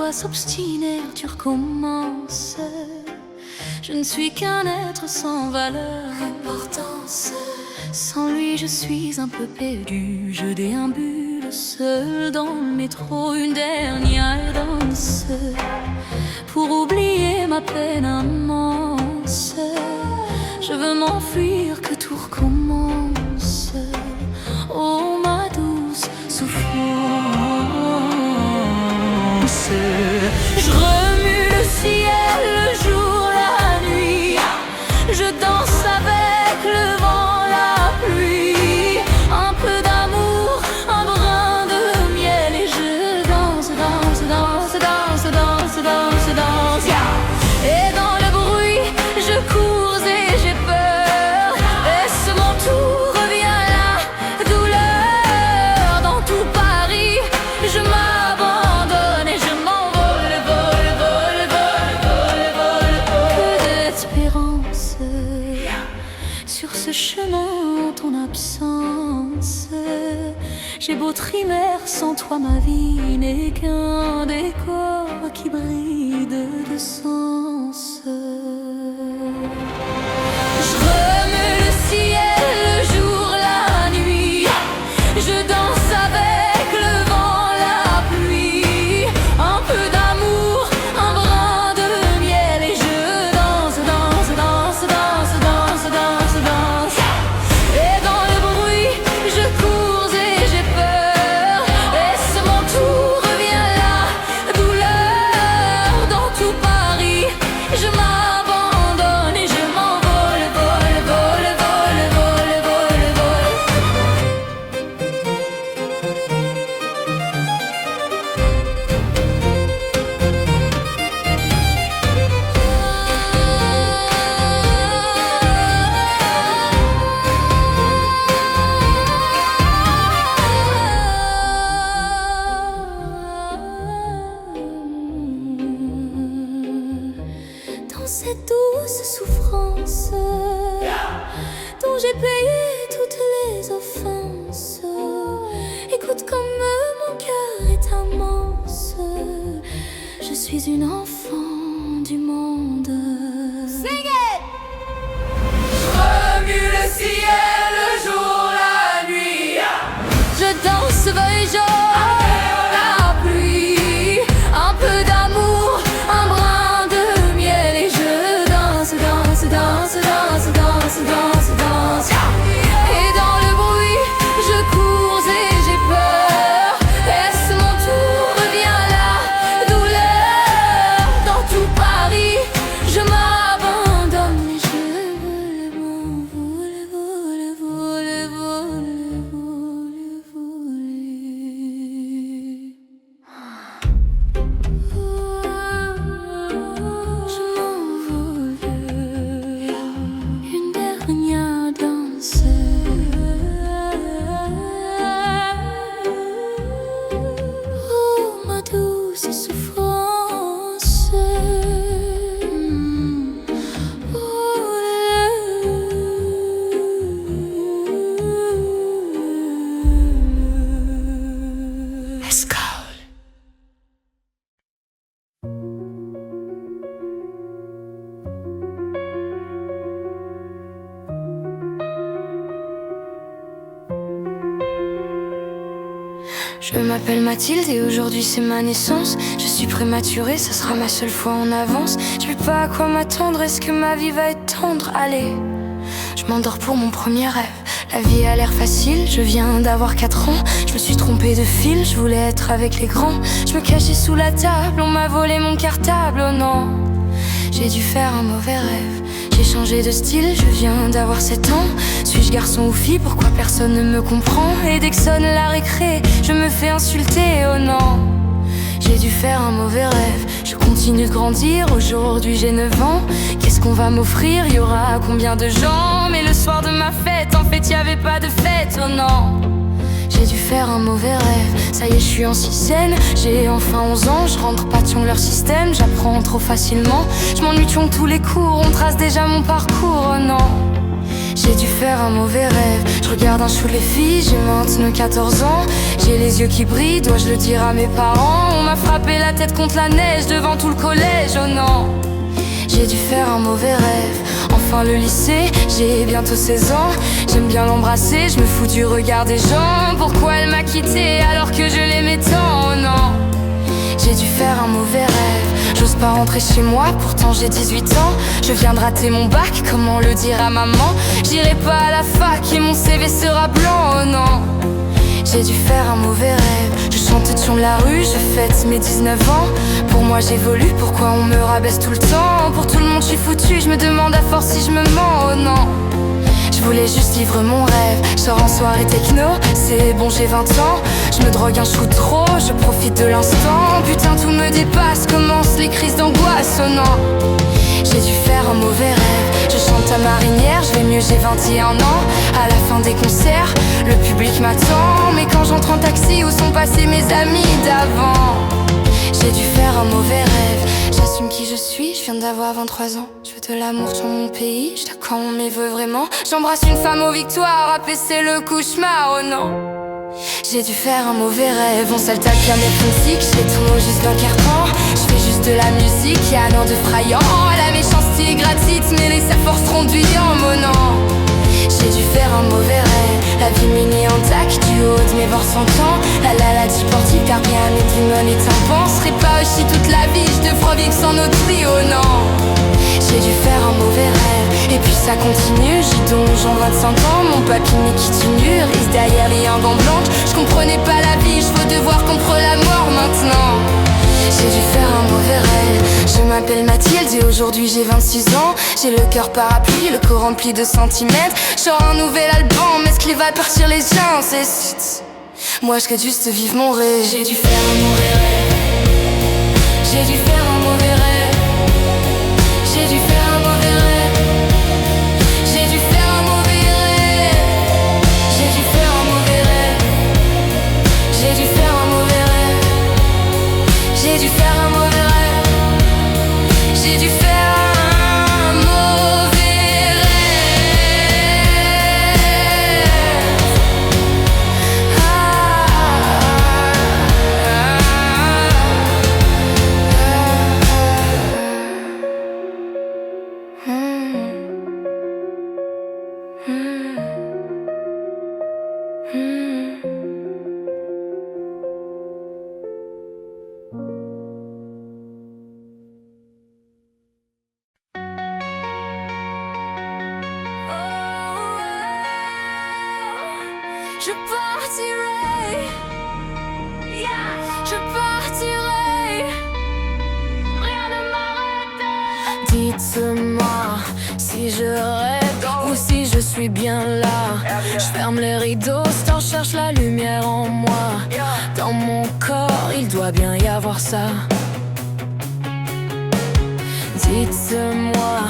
pourquoi s'obstiner, tu recommences. Je ne suis qu'un être sans valeur, importance. Sans lui je suis un peu perdu, je déambule seul dans le métro, une dernière danse pour oublier ma peine immense. Je veux m'enfuir, que tout recommence. Oh ma douce souffrance. Je remue le ciel, le jour, la nuit. Je danse avec le vent, la pluie. Un peu d'amour, un brin de miel. Et je danse, danse, danse, danse, danse, danse, danse, yeah. Et dans le bruit, je cours et j'ai peur. Est-ce mon tour, revient la douleur. Dans tout Paris, je m'abandonne et je m'envole, vole, vole, vole, vole, vole, vole. Que d'espérance sur ce chemin en ton absence. J'ai beau trimer, sans toi ma vie n'est qu'un décor qui brille de sens. Je remue le ciel, le jour, la nuit. Je danse avec le vent, la pluie. Un peu d'amour, un brin de miel. Et je danse, danse, danse, danse, danse, danse, danse. Et dans le bruit, je cours et j'ai peur. Est-ce mon tour, revient la douleur. Dans tout Paris, je m'abandonne et je m'envole, vole, vole, vole, vole, vole, vole. Dans cette douce souffrance dont j'ai payé toutes les offenses, écoute comme mon cœur est immense. Je suis une enfant du monde. Sing it! Remue le ciel, le jour, la nuit. Je danse, feuille jaune, la pluie. Un peu d'amour, un brin de miel. Et je danse, danse, danse, danse, danse, danse, danse. Et dans le bruit, je cours et j'ai peur. Est-ce mon tour, revient la douleur. Dans tout Paris, je m'abandonne et je m'envole, vole, vole, vole, vole, vole. Je m'envole, une dernière danse. Oh ma douce souffrance. Let's go. Je m'appelle Mathilde et aujourd'hui c'est ma naissance. Je suis prématurée, ça sera ma seule fois en avance. Je sais pas à quoi m'attendre, est-ce que ma vie va être tendre? Allez, je m'endors pour mon premier rêve. La vie a l'air facile, je viens d'avoir 4 ans. Je me suis trompée de fil, je voulais être avec les grands. Je me cachais sous la table, on m'a volé mon cartable, oh non. J'ai dû faire un mauvais rêve. J'ai changé de style, je viens d'avoir 7 ans. Suis-je garçon ou fille, pourquoi personne ne me comprend? Et dès que sonne la récré, je me fais insulter, oh non. J'ai dû faire un mauvais rêve, je continue de grandir, aujourd'hui j'ai 9 ans. Qu'est-ce qu'on va m'offrir, y aura combien de gens? Mais le soir de ma fête, en fait y'avait pas de fête, oh non. J'ai dû faire un mauvais rêve, ça y est je suis en sixième. J'ai enfin 11 ans, je rentre pas sur leur système. J'apprends trop facilement, je m'ennuie tous les cours. On trace déjà mon parcours, oh non. J'ai dû faire un mauvais rêve. Je regarde un chou les filles, j'ai maintenant 14 ans. J'ai les yeux qui brillent, dois-je le dire à mes parents? On m'a frappé la tête contre la neige devant tout le collège, oh non. J'ai dû faire un mauvais rêve. Enfin le lycée, j'ai bientôt 16 ans. J'aime bien l'embrasser, je me fous du regard des gens. Pourquoi elle m'a quitté alors que je l'aimais tant, oh non. J'ai dû faire un mauvais rêve. J'ose pas rentrer chez moi, pourtant j'ai 18 ans. Je viens de rater mon bac, comment le dire à maman? J'irai pas à la fac et mon CV sera blanc, oh non. J'ai dû faire un mauvais rêve. Je chante sur la rue, je fête mes 19 ans. Pour moi j'évolue, pourquoi on me rabaisse tout le temps? Pour tout le monde je suis foutu, je me demande à force si je me mens, oh non. Je voulais juste vivre mon rêve. Je sors en soirée techno, c'est bon j'ai 20 ans. Je me drogue un chou trop, je profite de l'instant. Putain tout me dépasse, commencent les crises d'angoisse, oh non. J'ai dû faire un mauvais rêve. Je chante à Marinière, je vais mieux, j'ai 21 ans. À la fin des concerts, le public m'attend. Mais quand j'entre en taxi, où sont passés mes amis d'avant? J'ai dû faire un mauvais rêve. J'assume qui je suis, je viens d'avoir 23 ans. Je veux de l'amour sur mon pays, je quand on m'y veut vraiment. J'embrasse une femme aux victoires, apaiser le cauchemar, oh non. J'ai dû faire un mauvais rêve. On s'altaque bien des musiques, je fais tout juste d'un carton. Je fais juste de la musique, y'a un an de frayant. La méchanceté est gratuite, mêlée sa force tronduyant, mon nom. J'ai dû faire un mauvais rêve. La vie mini en tac, du haut de mes bords s'entend. La sportive, car bien mes démons et tympans. Serait pas aussi toute la vie, je devrais vivre sans notre prix, oh non. J'ai dû faire un mauvais rêve. Et puis ça continue, j'y donge en 25 ans. Mon papy qui tue, risque derrière les dents blanches. Je comprenais pas la vie, je veux devoir comprendre la mort maintenant. J'ai dû faire un mauvais rêve. Je m'appelle Mathilde et aujourd'hui j'ai 26 ans. J'ai le cœur parapluie, le corps rempli de centimètres. Genre un nouvel album, est-ce qu'il va partir les gens? C'est... Moi je souhaite juste vivre mon rêve. J'ai dû faire un mauvais rêve. J'ai dû faire un mauvais rêve. J'ai dû faire un mauvais rêve. J'ai dû faire un mauvais rêve. J'ai dû faire un mauvais rêve. J'ai dû faire un mauvais rêve. J'ai dû faire un mauvais rêve. J'ai dû faire un mauvais Je partirai, je partirai, rien ne m'arrête. Dites-moi si je rêve ou si je suis bien là. Je ferme les rideaux, star cherche la lumière en moi. Dans mon corps, il doit bien y avoir ça. Dites-moi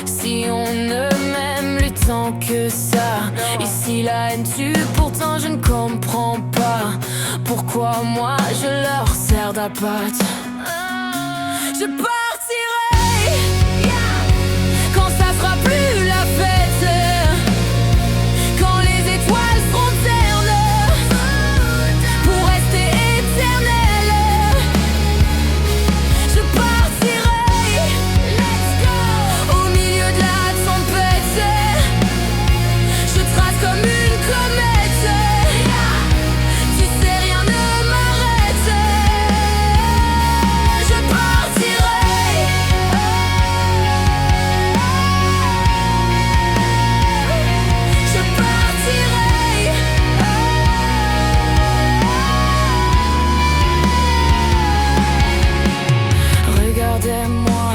si on ne m'aime le temps que ça. Ici la haine tue, pourtant je ne comprends pas pourquoi moi je leur sers d'appât. Je partirai quand ça sera plus la fête, quand les étoiles seront ternes pour rester éternelles. Je partirai au milieu de la tempête. Je trace comme une comète. Tu sais, rien ne m'arrête. Je partirai. Je partirai. Regardez-moi,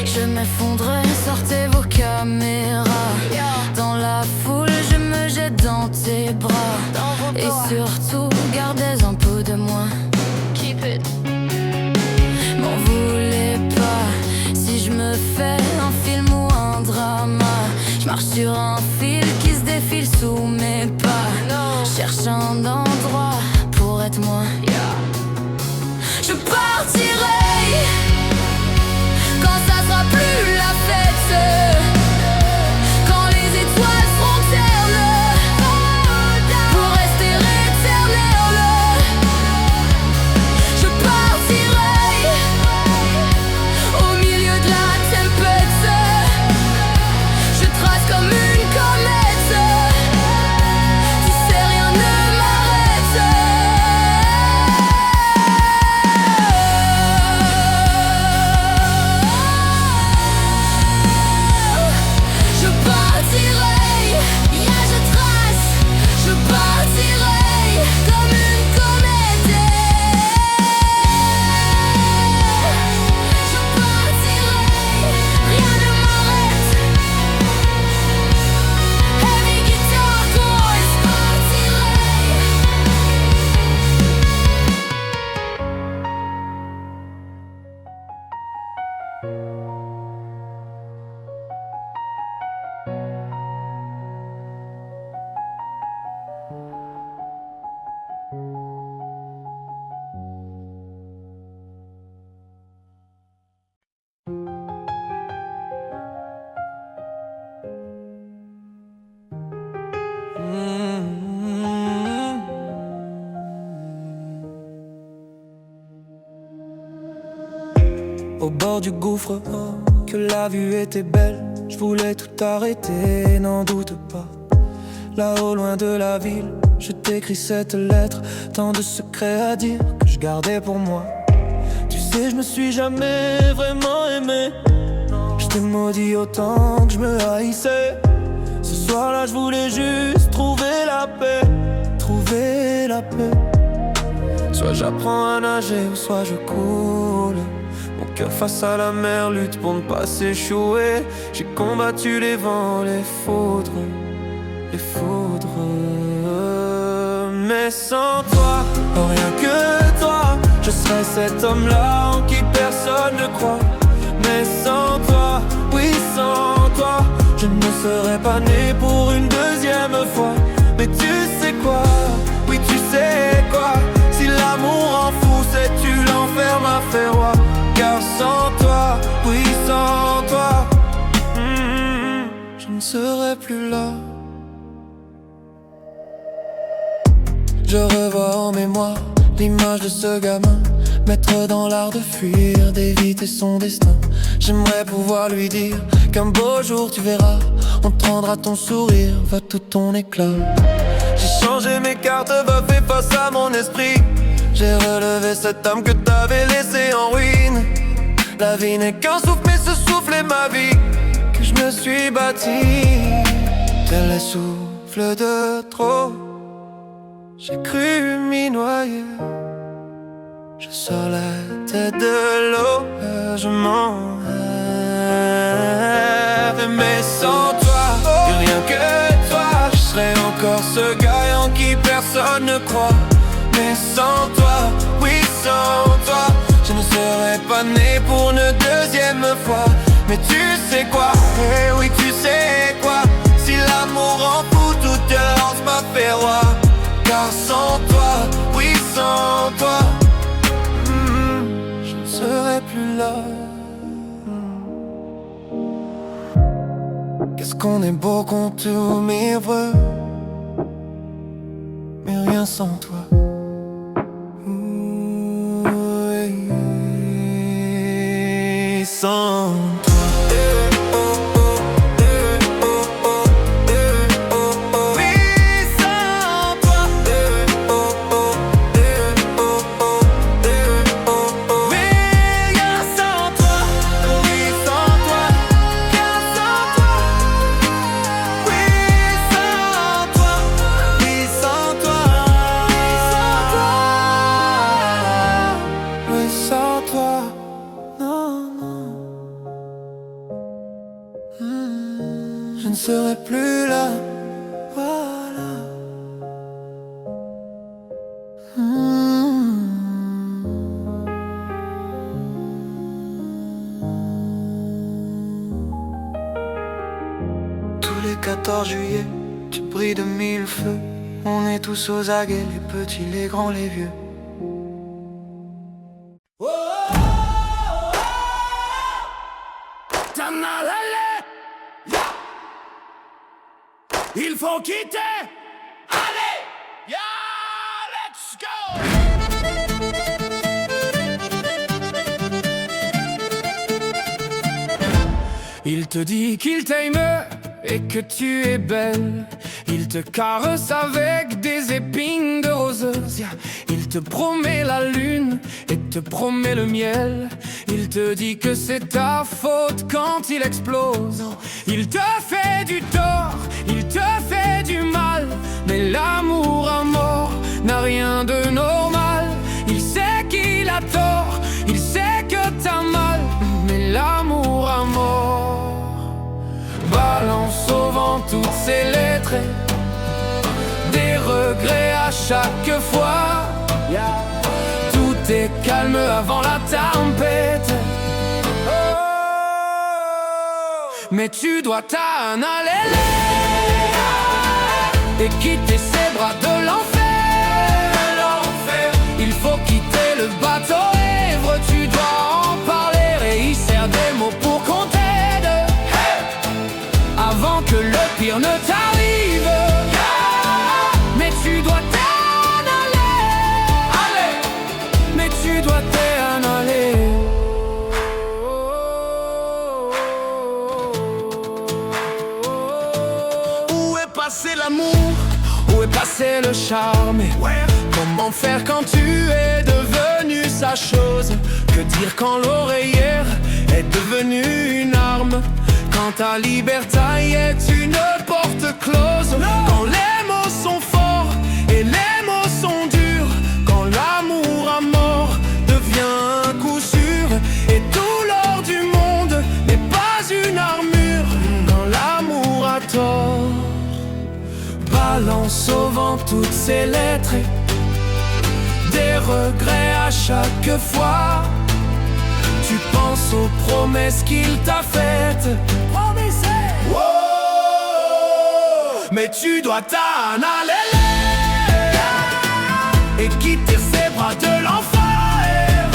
je m'effondrerai, sortez vos caméras. Dans la foule, je me jette dans tes bras. Et surtout, gardez un peu de moi. Keep it. M'en voulez pas si je me fais un film ou un drama. Je marche sur un fil qui se défile sous mes pas. Cherche un endroit pour être moi. Je partirai quand ça sera plus la fête, quand les étoiles seront Au bord du gouffre, que la vue était belle, je voulais tout arrêter, n'en doute pas. Là-haut, loin de la ville, je t'écris cette lettre, tant de secrets à dire que je gardais pour moi. Tu sais, je me suis jamais vraiment aimé, je t'ai maudit autant que je me haïssais. Ce soir-là, je voulais juste trouver la paix, trouver la paix. Soit j'apprends à nager ou soit je coule. Mon cœur face à la mer lutte pour ne pas s'échouer. J'ai combattu les vents, les foudres, les foudres. Mais sans toi, oh rien que toi, je serais cet homme-là en qui personne ne croit. Mais sans toi, oui sans toi, je ne serais pas né pour une deuxième fois. Mais tu sais quoi, oui tu sais quoi, si l'amour en fou, sais-tu l'enfer m'a fait roi. Car sans toi, oui sans toi, je ne serai plus là. Je revois en mémoire l'image de ce gamin, maître dans l'art de fuir, d'éviter son destin. J'aimerais pouvoir lui dire qu'un beau jour tu verras, on te rendra ton sourire, va tout ton éclat. J'ai changé mes cartes, va fait face à mon esprit. J'ai relevé cette âme que t'avais laissée en ruine. La vie n'est qu'un souffle, mais ce souffle est ma vie, que je me suis bâti. Tel les souffles de trop, j'ai cru m'y noyer. Je sors la tête de l'eau, je m'en rêve. Mais sans toi, et rien que toi, je serais encore ce gars en qui personne ne croit. Mais sans toi, oui sans toi, je ne serais pas né pour une deuxième fois. Mais tu sais quoi, eh oui tu sais quoi, si l'amour en fout, toute violence m'a fait roi. Car sans toi, oui sans toi, je ne serais plus là. Qu'est-ce qu'on est beau qu'on tout m'ivre, mais rien sans toi. Sans toi. Je ne serai plus là, voilà. Tous les 14 juillet, tu brilles de mille feux. On est tous aux aguets, les petits, les grands, les vieux. Il faut quitter. Allez, yeah, let's go. Il te dit qu'il t'aime et que tu es belle. Il te caresse avec des épines de rose. Il te promet la lune et te promet le miel. Il te dit que c'est ta faute quand il explose. Il te fait du tort, il te fait du mal. Mais l'amour à mort n'a rien de normal. Il sait qu'il a tort, il sait que t'as mal. Mais l'amour à mort balance au vent toutes ses lettres, des regrets à chaque fois. Tout est calme avant la tempête. Oh. mais tu dois t'en aller et quitter ces bras de l'enfer. Il faut quitter le bateau ivre, tu dois en parler et y serre des mots pour qu'on t'aide avant que le pire ne t'arrive. Mais tu dois t'en aller, mais tu dois t'en aller. Où est passé l'amour? Où est passé le charme? Comment faire quand tu es devenu sa chose? Que dire quand l'oreillère est devenue une arme? Quand ta liberté est une porte close? Quand les mots sont forts et les mots sont durs? Quand l'amour à mort devient un coup sûr et tout l'or du monde n'est pas une armure? Quand l'amour a tort balance au vent toutes ses lettres, des regrets à chaque fois. Tu penses aux promesses qu'il t'a faites. Wow, mais tu dois t'en aller et quitter ces bras de l'enfer.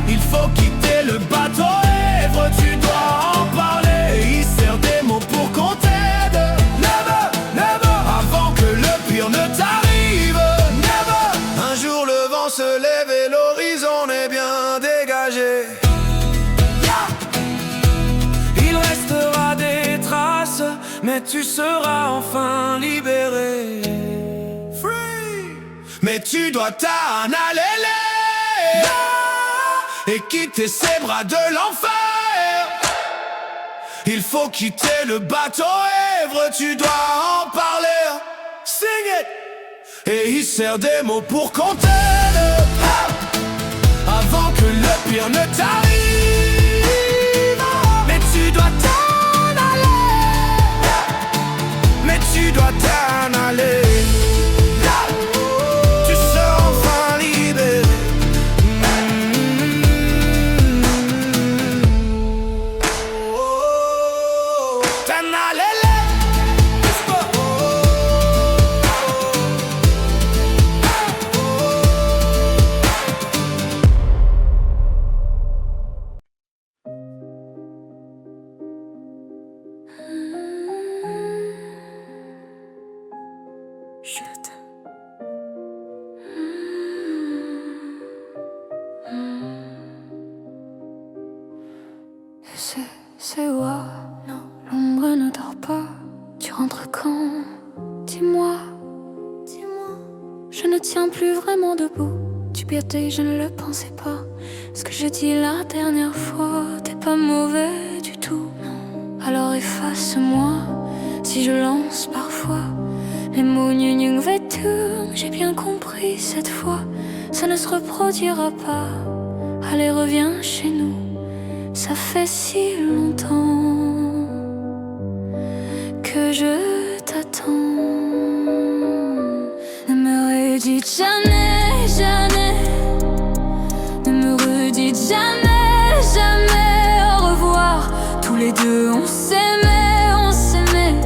Il faut quitter le bateau ivre, tu dois en parler et y serre des mots pour qu'on t'aide. Never, never, avant que le pire ne t'arrive. Never. Un jour le vent se lève et l'horizon est bien dégagé. Il restera des traces, mais tu seras enfin libéré. Free. Mais tu dois t'en aller et quitter ces bras de l'enfer. Il faut quitter le bateau ivre, tu dois en parler. Sing it. Et il sert des mots pour qu'on t'aide avant que le pire ne t'arrive. Mais tu dois t'en aller, mais tu dois t'en aller. Tu seras enfin libéré. T'en aller. C'est quoi? Non, l'ombre ne dort pas. Tu rentres quand? Dis-moi, dis-moi. Je ne tiens plus vraiment debout. Tu piétais, je ne le pensais pas. Ce que j'ai dit la dernière fois, t'es pas mauvais du tout, non. Alors efface-moi si je lance parfois les mots gnung vêtus. J'ai bien compris cette fois, ça ne se reproduira pas. Allez, reviens chez nous. Ça fait si longtemps que je t'attends. Ne me redites jamais, jamais. Ne me redites jamais, jamais au revoir. Tous les deux on s'aimait, on s'aimait.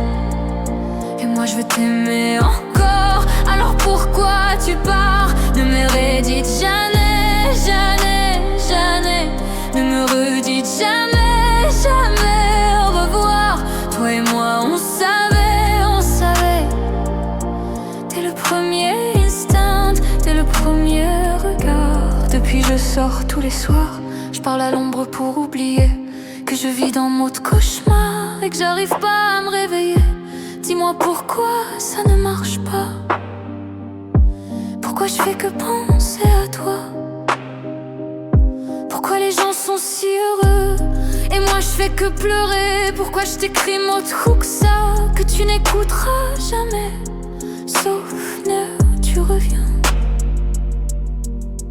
Et moi je veux t'aimer encore. Alors pourquoi tu pars? Ne me redites jamais, jamais, jamais. Ne me redites jamais, jamais au revoir. Toi et moi on savait. Dès le premier instant, dès le premier regard. Depuis je sors tous les soirs, je parle à l'ombre pour oublier que je vis dans mode cauchemar et que j'arrive pas à me réveiller. Dis-moi pourquoi ça ne marche pas. Pourquoi je fais que penser à toi? Pourquoi les gens sont si heureux et moi je fais que pleurer? Pourquoi je t'écris mot de ça que tu n'écouteras jamais? Souvenir, tu reviens.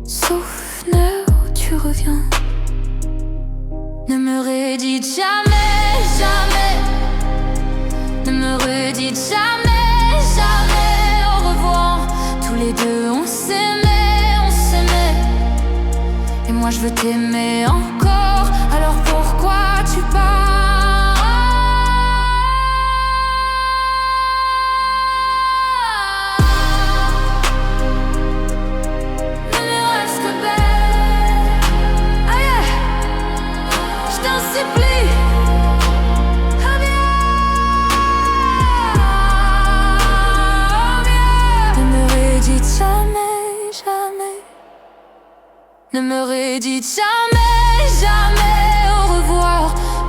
Souvenir, tu reviens. Ne me redites jamais, jamais. Ne me redites jamais, jamais au revoir. Tous les deux on s'aimait, on s'aimait. Et moi je veux t'aimer encore. Alors pourquoi tu pars? je t'en supplie. Ne me redites jamais, jamais. Ne me redites jamais, jamais au revoir.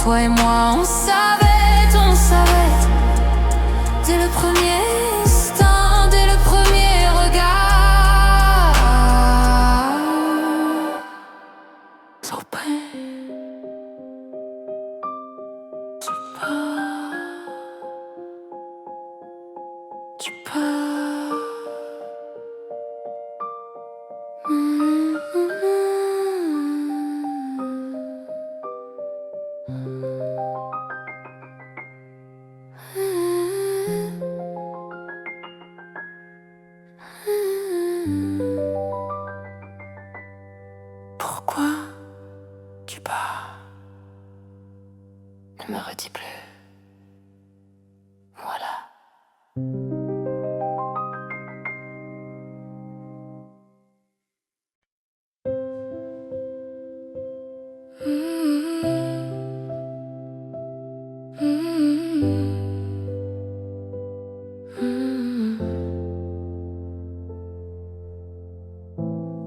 Toi et moi on savait. Dès le premier instant, dès le premier regard. So bad. Tu pars. Pourquoi tu pars? Ne me redis plus. Voilà.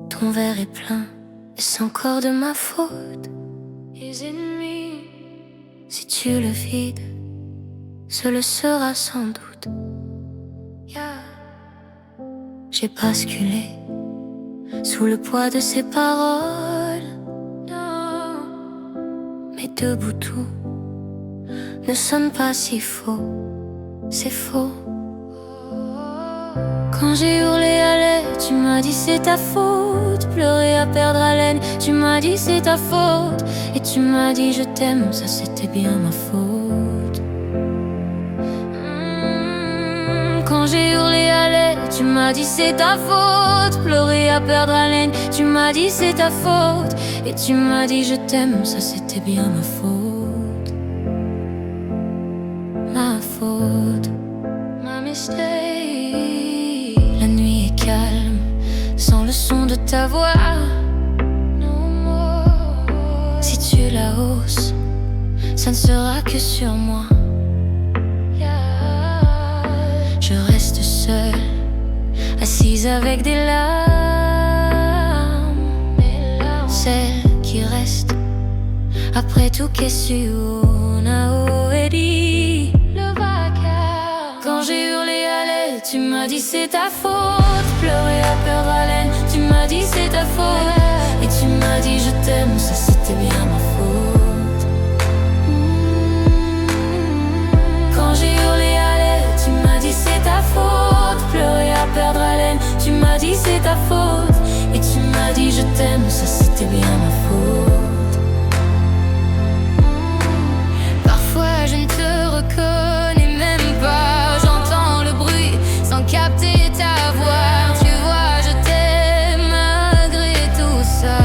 Ton verre est plein, est-ce encore de ma faute? Is it me? Si tu le vides, ce le sera sans doute. Yeah. J'ai basculé sous le poids de ces paroles. Non. Mais debout tout ne sonne pas si faux. C'est faux. Quand j'ai hurlé à l'aide, tu m'as dit c'est ta faute. Pleurer à perdre haleine, tu m'as dit c'est ta faute. Et tu m'as dit je t'aime, ça c'était bien ma faute. Quand j'ai hurlé à l'aide, tu m'as dit c'est ta faute. Pleurer à perdre haleine, tu m'as dit c'est ta faute. Et tu m'as dit je t'aime, ça c'était bien ma faute. Ma faute, ma mistake. La nuit est calme, sans le son de ta voix. Si tu la hausses, ça ne sera que sur moi. Je reste seule, assise avec des larmes. Celles qui restent après tout qu'est-ce qu'on a dit. Le vacarme. Quand j'ai hurlé à l'aide, tu m'as dit c'est ta faute. Pleurer à perdre haleine, tu m'as dit c'est ta faute. Et tu m'as dit je t'aime, ça c'était bien ma faute. Quand j'ai hurlé à l'aide, tu m'as dit c'est ta faute. Pleurer à perdre haleine, tu m'as dit c'est ta faute. Et tu m'as dit je t'aime, ça c'était bien ma faute. Parfois je ne te reconnais même pas. J'entends le bruit sans capter ta voix. Tu vois je t'aime malgré tout ça.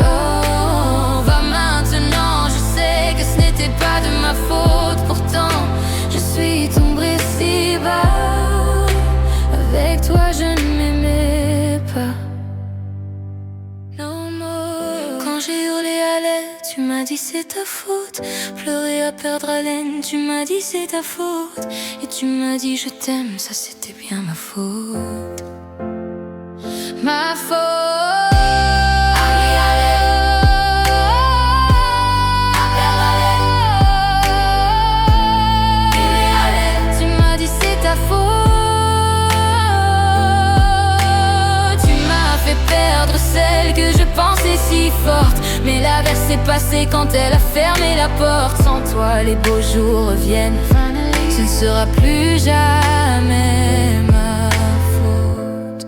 Oh, va maintenant, je sais que ce n'était pas de ma faute. Pourtant je suis tombée si bas. Avec toi je ne m'aimais pas. No more. Quand j'ai hurlé à l'aide, tu m'as dit c'est ta faute. Pleurer à perdre haleine, tu m'as dit c'est ta faute. Et tu m'as dit je t'aime, ça c'était bien ma faute. Ma faute. Tu m'as dit c'est ta faute. Tu m'as fait perdre celle que je pensais si forte. Mais l'averse s'est passée quand elle a fermé la porte. Sans toi les beaux jours reviennent. Ce ne sera plus jamais ma faute.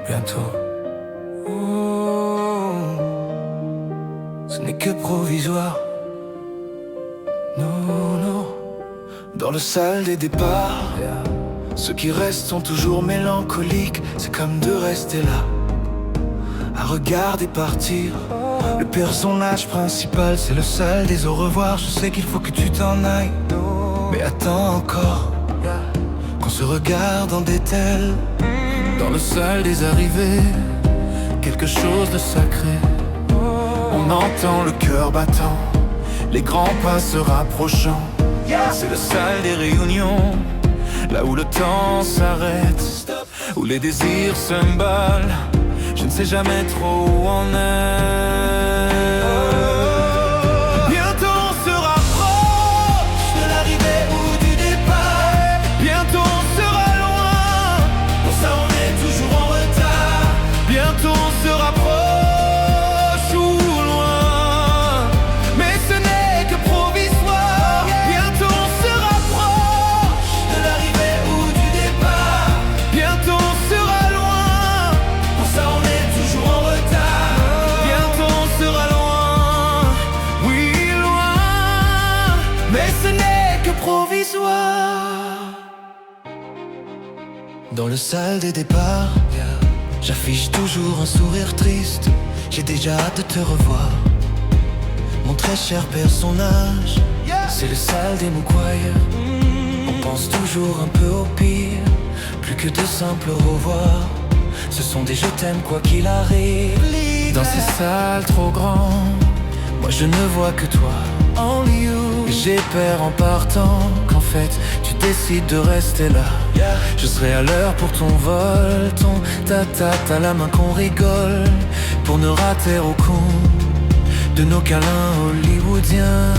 Bientôt. Oh, ce n'est que provisoire. Non, non. Dans le salle des départs, Ceux qui restent sont toujours mélancoliques. C'est comme de rester là, à regarder partir. Le personnage principal, c'est le seul des au revoir. Je sais qu'il faut que tu t'en ailles, mais attends encore, qu'on se regarde en détel. Dans le salle des arrivées, quelque chose de sacré. On entend le cœur battant, les grands pas se rapprochant. C'est le salle des réunions, là où le temps s'arrête, où les désirs s'emballent. Je ne sais jamais trop où on est. Bientôt on se rapproche de l'arrivée ou du départ. Bientôt on sera loin, pour ça on est toujours en retard. Bientôt on se rapproche ou loin, mais ce n'est que provisoire. Bientôt on se rapproche de l'arrivée ou du départ. Bientôt on sera loin, pour ça on est toujours en retard. Bientôt on sera loin, oui loin, mais ce n'est que provisoire. Dans le salle des départs, j'affiche toujours un sourire triste. J'ai déjà hâte de te revoir, mon très cher personnage. C'est le salle des Moukoyer. On pense toujours un peu au pire, plus que de simples au revoir. Ce sont des je t'aime quoi qu'il arrive. Dans ces salles trop grandes, moi je ne vois que toi, only you. Et j'ai peur en partant qu'en fait tu décides de rester là. Je serai à l'heure pour ton vol, ton ta-ta-ta, la main qu'on rigole, pour ne rater aucun de nos câlins hollywoodiens.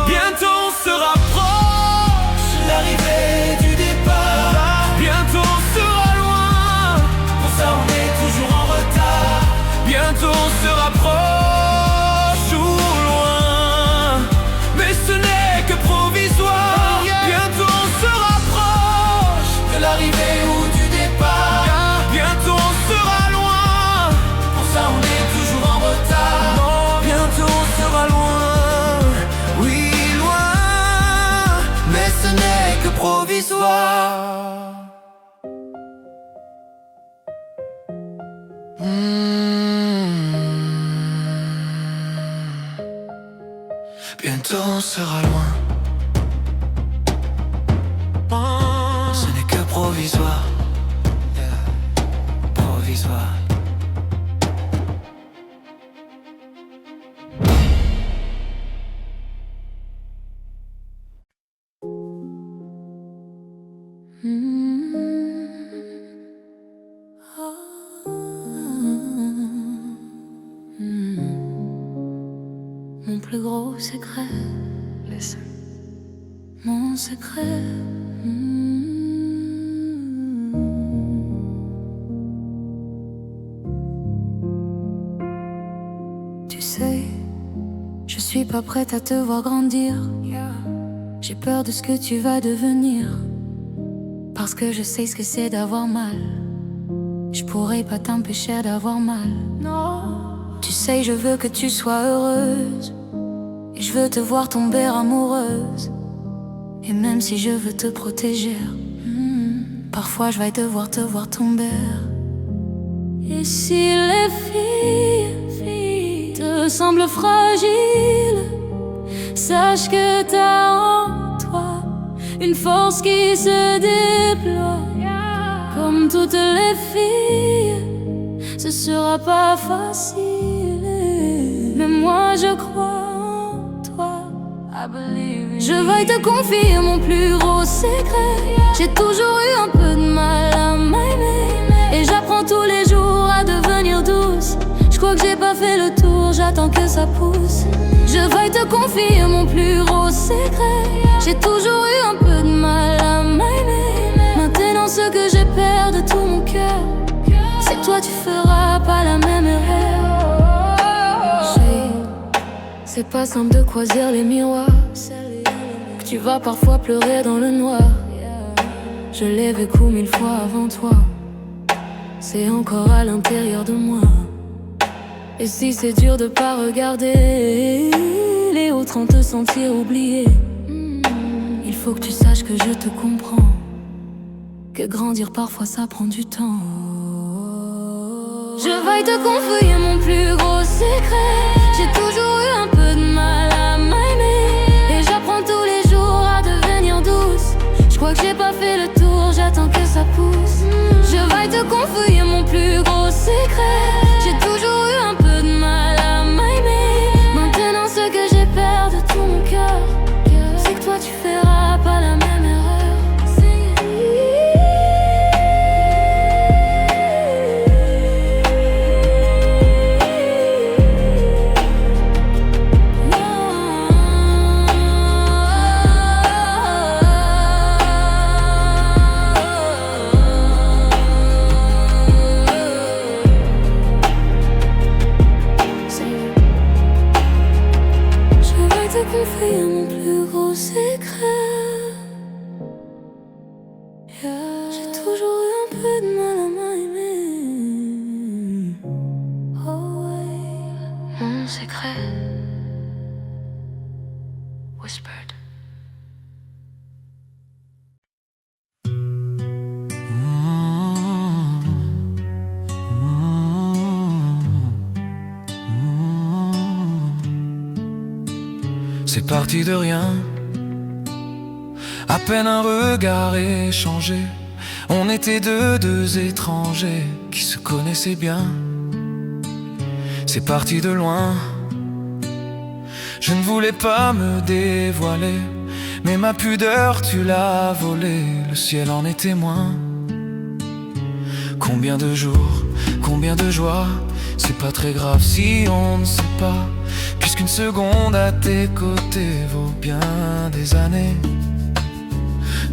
Bientôt on se rapproche de l'arrivée du départ. Bientôt on sera loin, pour ça on est toujours en retard. Bientôt on se rapproche ou loin, mais ce n'est que provisoire. Bientôt on se rapproche de l'arrivée ou du départ. Bientôt on sera loin, pour ça on est toujours en retard. Bientôt on sera loin, oui loin, mais ce n'est que provisoire. Bientôt on sera loin, ce n'est que provisoire, provisoire. Mon plus gros secret, mon secret. Tu sais, je suis pas prête à te voir grandir. J'ai peur de ce que tu vas devenir, parce que je sais ce que c'est d'avoir mal. Je pourrais pas t'empêcher d'avoir mal. Non. Tu sais, je veux que tu sois heureuse, et je veux te voir tomber amoureuse. Et même si je veux te protéger, parfois je vais devoir te voir tomber. Et si les filles te semblent fragiles, sache que t'as en toi une force qui se déploie. Comme toutes les filles, ce sera pas facile, mais moi je crois en toi. Je vais te confier mon plus gros secret. J'ai toujours eu un peu de mal à m'aimer, et j'apprends tous les jours à devenir douce. Je crois que j'ai pas fait le tour, j'attends que ça pousse. Je vais te confier mon plus gros secret. J'ai toujours eu un peu de mal à m'aimer. Maintenant ce que j'ai peur de tout mon cœur, c'est que toi tu feras pas la même erreur. C'est pas simple de croiser les miroirs, que tu vas parfois pleurer dans le noir. Je l'ai vécu 1000 fois avant toi, c'est encore à l'intérieur de moi. Et si c'est dur de pas regarder les autres en te sentir oublié, il faut que tu saches que je te comprends, que grandir parfois ça prend du temps. Je vais te confier mon plus gros secret. J'ai toujours eu un peu de mal à m'aimer, et j'apprends tous les jours à devenir douce. Je crois que j'ai pas fait le tour, j'attends que ça pousse. Je vais te confier mon plus gros secret. J'ai toujours eu un peu de mal à m'aimer. Maintenant ce que j'ai peur de tout mon cœur, c'est que toi tu feras pas la même erreur. Confier mon plus gros secret. J'ai toujours eu un peu de mal à m'aimer. Oh ouais. Mon secret. Whispered. C'est parti de rien, à peine un regard échangé. On était deux étrangers qui se connaissaient bien. C'est parti de loin, je ne voulais pas me dévoiler, mais ma pudeur tu l'as volée, le ciel en est témoin. Combien de jours, combien de joies, c'est pas très grave si on ne sait pas, puisqu'une seconde à tes côtés vaut bien des années.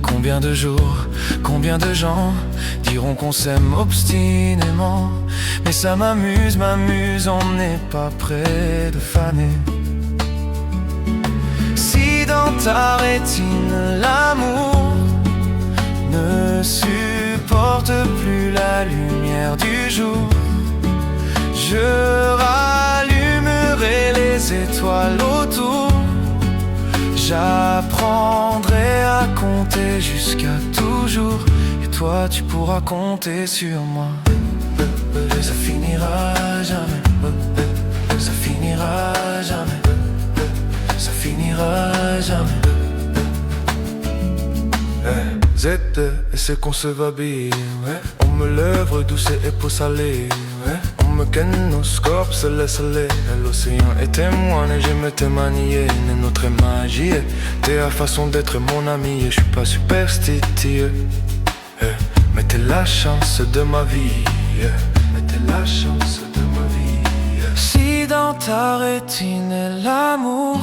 Combien de jours, combien de gens diront qu'on s'aime obstinément, mais ça m'amuse, on n'est pas près de faner. Si dans ta rétine l'amour ne supporte plus la lumière du jour, je rallumerai les étoiles autour. J'apprendrai à compter jusqu'à toujours, et toi tu pourras compter sur moi. Ça finira jamais, ça finira jamais, ça finira jamais. Z, et c'est qu'on se va bien, ouais. On me lèvre douce et peau salée, ouais. On me ken nos corps, se laisse aller. L'océan est témoin et j'aime te manier. Notre magie, t'es la façon d'être mon ami. Et je suis pas superstitieux, mais t'es la chance de ma vie, mais t'es la chance de ma vie. Si dans ta rétine est l'amour,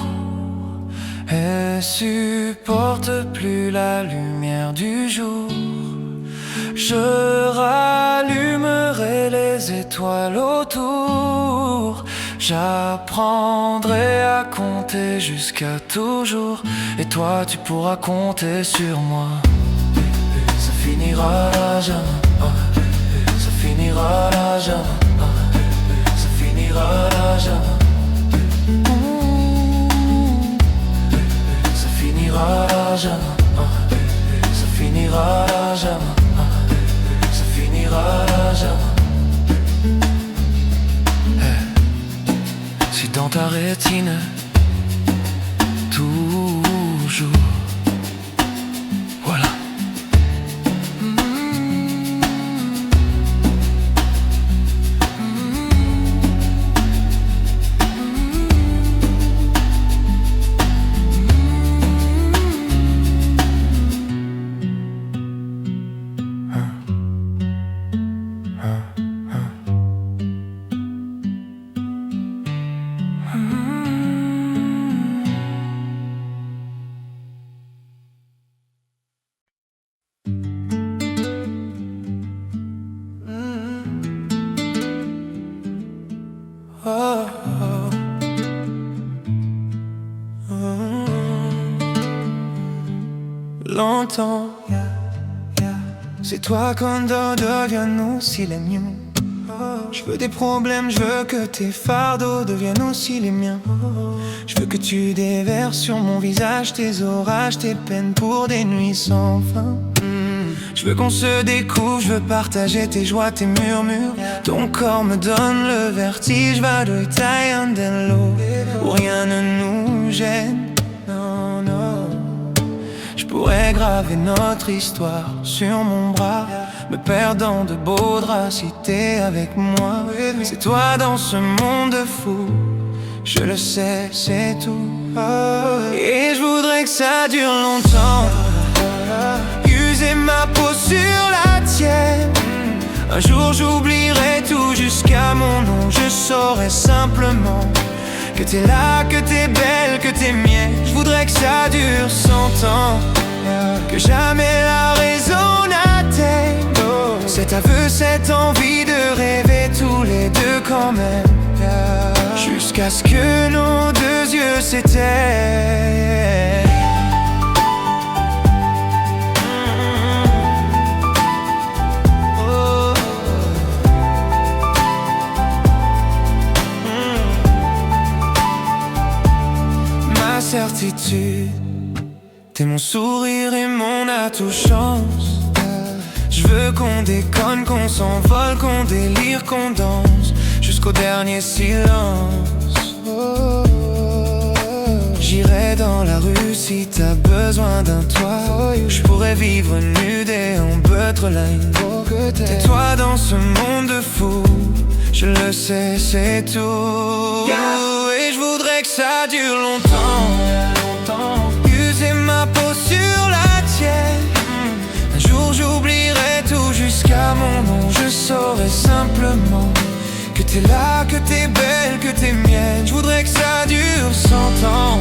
elle supporte plus la lumière du jour, je rallumerai les étoiles autour. J'apprendrai à compter jusqu'à toujours, et toi tu pourras compter sur moi. Ça finira jamais, ça finira jamais, ça finira jamais. Ça finira jamais, ça finira jamais, ça finira jamais. Si dans ta rétine toujours, voilà. Longtemps, c'est toi qu'on devient nous si les mieux. Je veux des problèmes, je veux que tes fardeaux deviennent aussi les miens. Je veux que tu déverses sur mon visage tes orages, tes peines pour des nuits sans fin. Je veux qu'on se découvre, je veux partager tes joies, tes murmures. Ton corps me donne le vertige, va de taillandello, où rien ne nous gêne. Non, non. Je pourrais graver notre histoire sur mon bras, me perdant de beaux draps si t'es avec moi. C'est toi dans ce monde fou, je le sais, c'est tout. Et je voudrais que ça dure longtemps, user ma peau sur la tienne. Un jour j'oublierai tout jusqu'à mon nom. Je saurai simplement que t'es là, que t'es belle, que t'es mienne. Je voudrais que ça dure 100 ans, que jamais la raison n'atteigne cet aveu, cette envie de rêver tous les deux quand même, jusqu'à ce que nos deux yeux s'éteignent. Ma certitude, t'es mon sourire et mon atout chance. Je veux qu'on déconne, qu'on s'envole, qu'on délire, qu'on danse jusqu'au dernier silence. J'irai dans la rue si t'as besoin d'un toit. Je pourrais vivre nu déambutre la ligne. T'es toi dans ce monde fou, je le sais, c'est tout. Et je voudrais que ça dure longtemps, user ma peau sur la tienne. Un jour j'oublierai tout jusqu'à mon nom. Je saurai simplement que t'es là, que t'es belle, que t'es mienne. Je voudrais que ça dure 100 ans,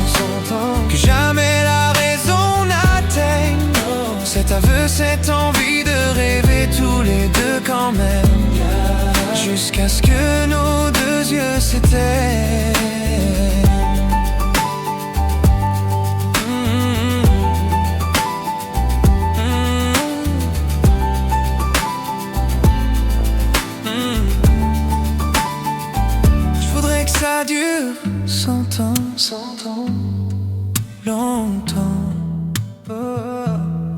que jamais la raison n'atteigne cet aveu, cette envie de rêver tous les deux quand même, jusqu'à ce que nos deux yeux s'éteignent. Ça dure 100 ans, 100 ans, longtemps.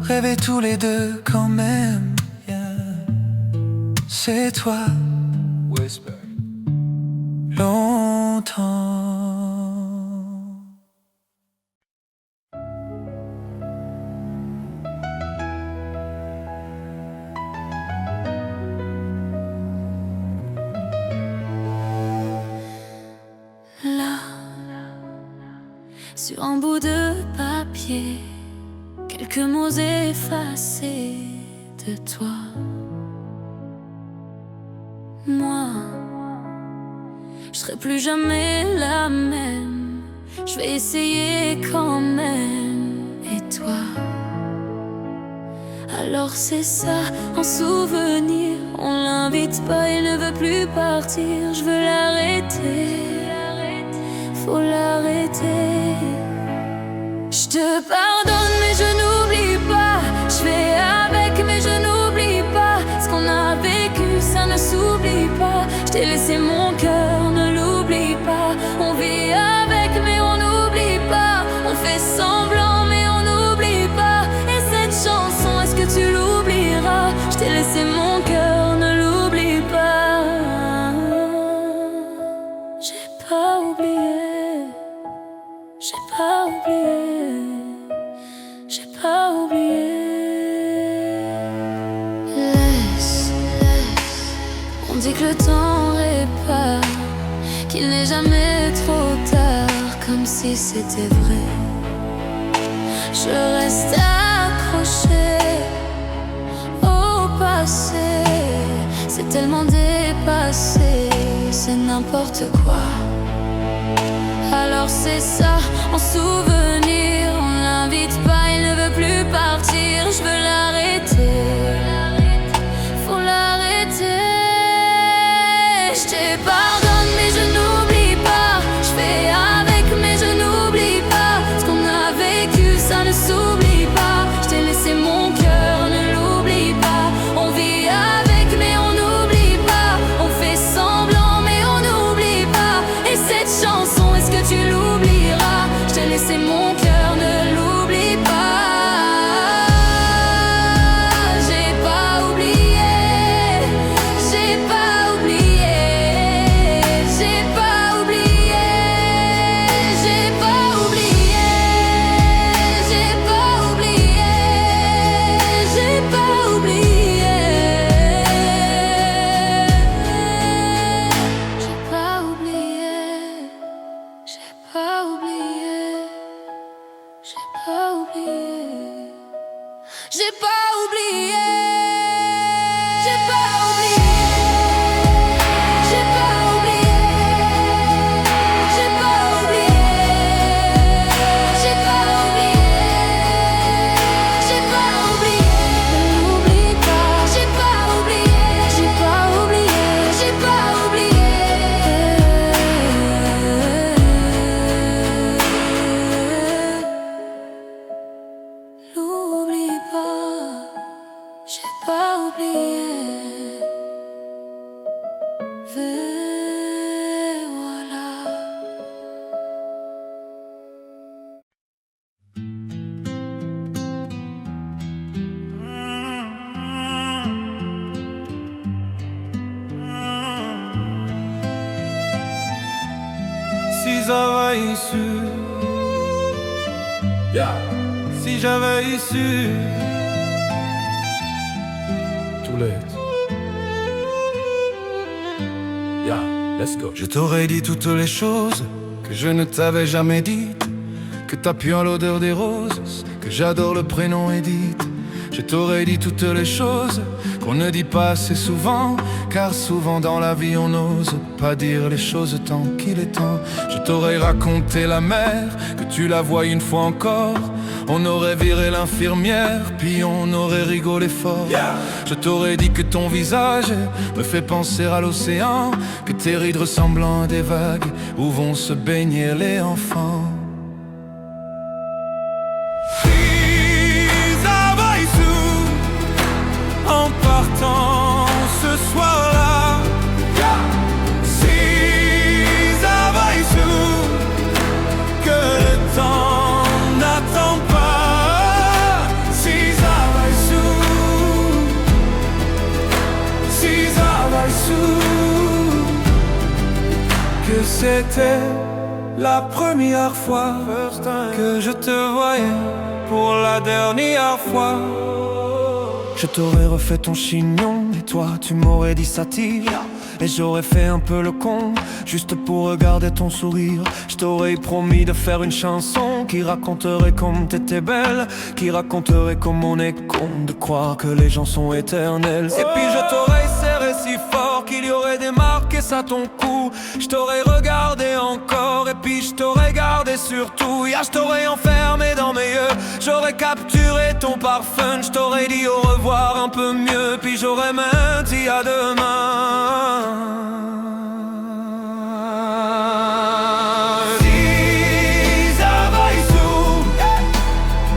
Rêver tous les deux quand même, c'est toi. Whisper. Longtemps. Sur un bout de papier, quelques mots effacés de toi. Moi, je serai plus jamais la même. Je vais essayer quand même. Et toi? Alors c'est ça, un souvenir. On l'invite pas, il ne veut plus partir. Je veux l'arrêter, faut l'arrêter. Je te pardonne mais je n'oublie pas. Je fais avec mais je n'oublie pas. Ce qu'on a vécu ça ne s'oublie pas. Je t'ai laissé mon cœur, ne l'oublie pas. On vit avec mais on n'oublie pas. On fait semblant mais on n'oublie pas. Et cette chanson, est-ce que tu l'oublieras? Je t'ai laissé mon cœur, ne l'oublie pas. J'ai pas oublié, j'ai pas oublié. Pas oublié. Laisse, on dit que le temps répare, qu'il n'est jamais trop tard, comme si c'était vrai. Je reste accrochée au passé, c'est tellement dépassé, c'est n'importe quoi. Alors c'est ça, en souvenir, on l'invite pas, il ne veut plus partir. Je veux l'arrêter, faut l'arrêter. Je te pardonne mais je n'oublie pas. Je fais avec mais je n'oublie pas. Ce qu'on a vécu ça ne s'oublie pas. Je t'ai laissé mon cœur, ne l'oublie pas. On vit avec mais on n'oublie pas. On fait J'avais su, si j'avais su, Too late. Let's go. je t'aurais dit toutes les choses Que je ne t'avais jamais dites, que t'as pu en l'odeur des roses, que j'adore le prénom Edith. Je t'aurais dit toutes les choses qu'on ne dit pas assez souvent, car souvent dans la vie on n'ose pas dire les choses tant qu'il est temps. Je t'aurais raconté la mère, que tu la vois une fois encore. On aurait viré l'infirmière, puis on aurait rigolé fort. Je t'aurais dit que ton visage me fait penser à l'océan, que tes rides ressemblant à des vagues où vont se baigner les enfants. en partant ce soir-là. Si j'avais su que le temps n'attend pas, si j'avais su que c'était la première fois que je te voyais pour la dernière fois. Je t'aurais refait ton chignon et toi tu m'aurais dit ça tire. Et j'aurais fait un peu le con juste pour regarder ton sourire. Je t'aurais promis de faire une chanson qui raconterait comme t'étais belle, qui raconterait comme on est con de croire que les gens sont éternels. Et puis je t'aurais serré si fort qu'il y aurait des marques et ça ton cou. Je t'aurais regardé encore et puis je t'aurais gardé surtout. Je t'aurais enfermé dans mes yeux, j'aurais capturé ton parfum. Je t'aurais dit au revoir un peu mieux, puis j'aurais même dit à demain. Si j'avais su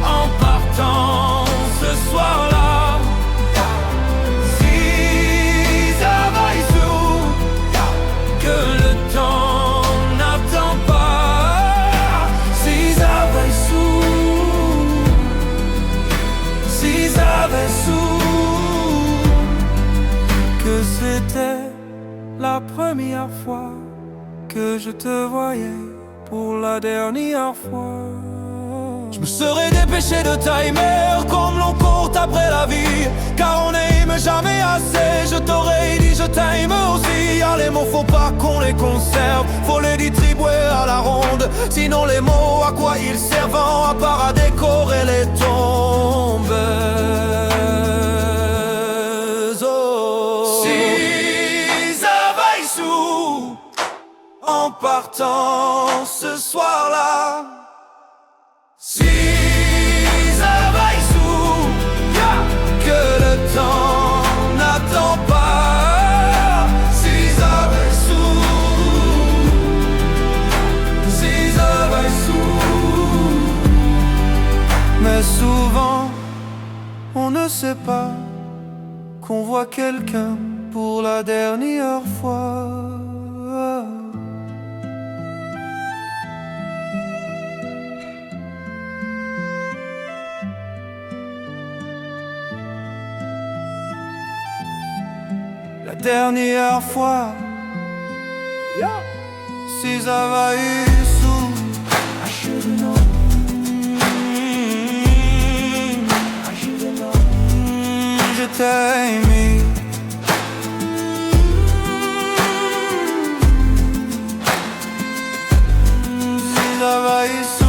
en partant ce soir-là, si j'avais su que le temps n'attend pas, si j'avais su que c'était la première fois que je te voyais pour la dernière fois. Je me serais dépêché de timer comme l'on court après la vie, car on n'aime jamais assez. Je t'aurais dit je t'aime aussi. Les mots faut pas qu'on les conserve, faut les distribuer à la ronde. Sinon les mots à quoi ils servent à part à décorer les tombes. En partant ce soir-là, si j'avais su que le temps n'attend pas, si j'avais su, mais souvent on ne sait pas qu'on voit quelqu'un pour la dernière fois. La dernière fois, si j'avais eu je t'ai aimé. Si j'avais eu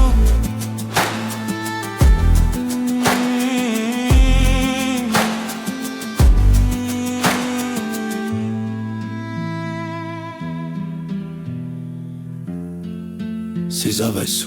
si j'avais su.